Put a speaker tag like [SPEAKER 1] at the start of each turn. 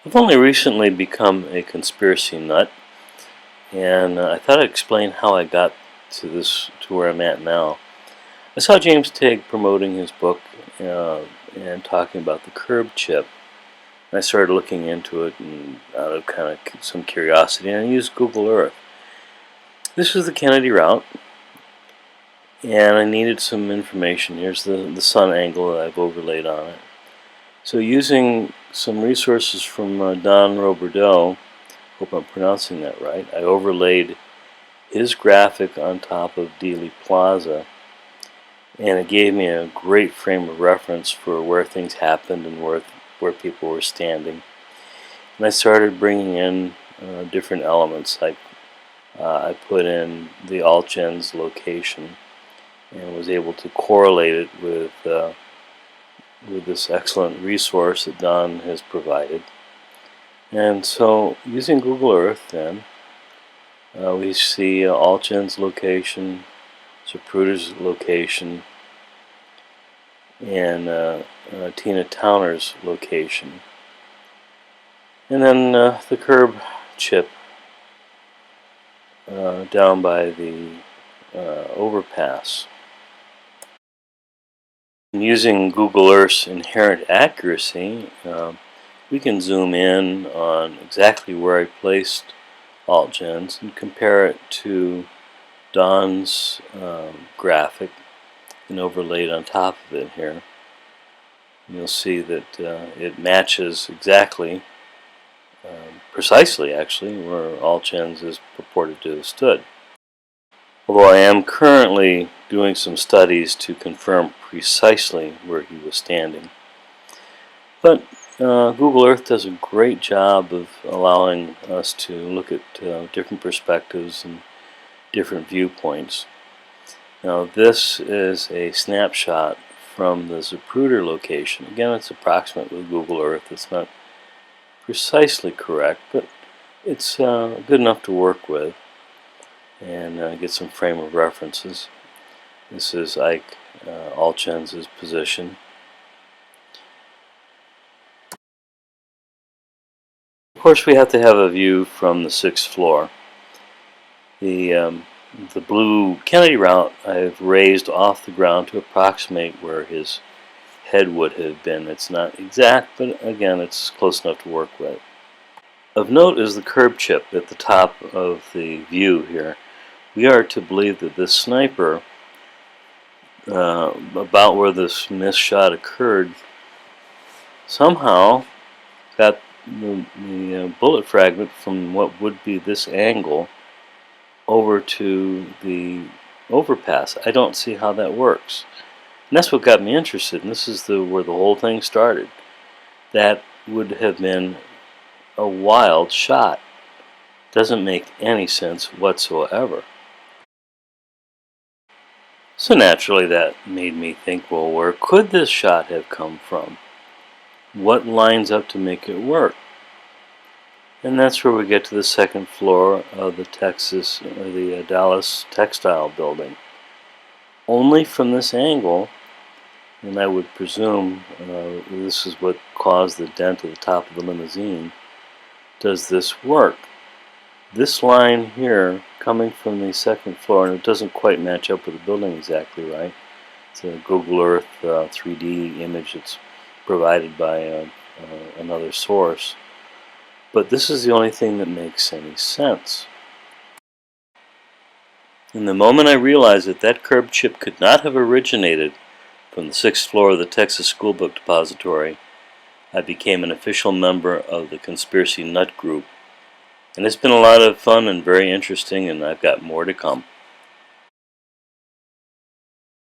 [SPEAKER 1] I've only recently become a conspiracy nut, and I thought I'd explain how I got to where I'm at now. I saw James Tigg promoting his book uh, and talking about the curb chip. And I started looking into it and out of kind of some curiosity, and I used Google Earth. This is the Kennedy route, and I needed some information. Here's the sun angle that I've overlaid on it. So using some resources from Don Roberdeau, hope I'm pronouncing that right, I overlaid his graphic on top of Dealey Plaza, and it gave me a great frame of reference for where things happened and where people were standing. And I started bringing in different elements. Like I put in the Altgens location and was able to correlate it with this excellent resource that Don has provided. And so using Google Earth then, we see Altgen's location, Zapruder's location, and Tina Towner's location. And then the curb chip down by the overpass. And using Google Earth's inherent accuracy, we can zoom in on exactly where I placed Altgens and compare it to Don's graphic and overlaid on top of it here. And you'll see that it matches exactly, precisely actually, where Altgens is purported to have stood. Although I am currently doing some studies to confirm precisely where he was standing. But Google Earth does a great job of allowing us to look at different perspectives and different viewpoints. Now this is a snapshot from the Zapruder location. Again, it's approximate with Google Earth. It's not precisely correct, but it's good enough to work with and get some frame of references. This is Ike Altgens' position. Of course, we have to have a view from the 6th floor. The blue Kennedy route I've raised off the ground to approximate where his head would have been. It's not exact, but again, it's close enough to work with. Of note is the curb chip at the top of the view here. We are to believe that this sniper, about where this missed shot occurred, somehow got the bullet fragment from what would be this angle over to the overpass. I don't see how that works. And that's what got me interested, and this is where the whole thing started. That would have been a wild shot. Doesn't make any sense whatsoever. So naturally that made me think, well, where could this shot have come from? What lines up to make it work? And that's where we get to the 2nd floor of the Dallas Textile Building. Only from this angle, and I would presume this is what caused the dent at the top of the limousine, does this work. This line here, coming from the 2nd floor, and it doesn't quite match up with the building exactly right. It's a Google Earth 3D image that's provided by another source. But this is the only thing that makes any sense. And the moment I realized that that curb chip could not have originated from the 6th floor of the Texas School Book Depository, I became an official member of the Conspiracy Nut Group. And it's been a lot of fun and very interesting, and I've got more to come.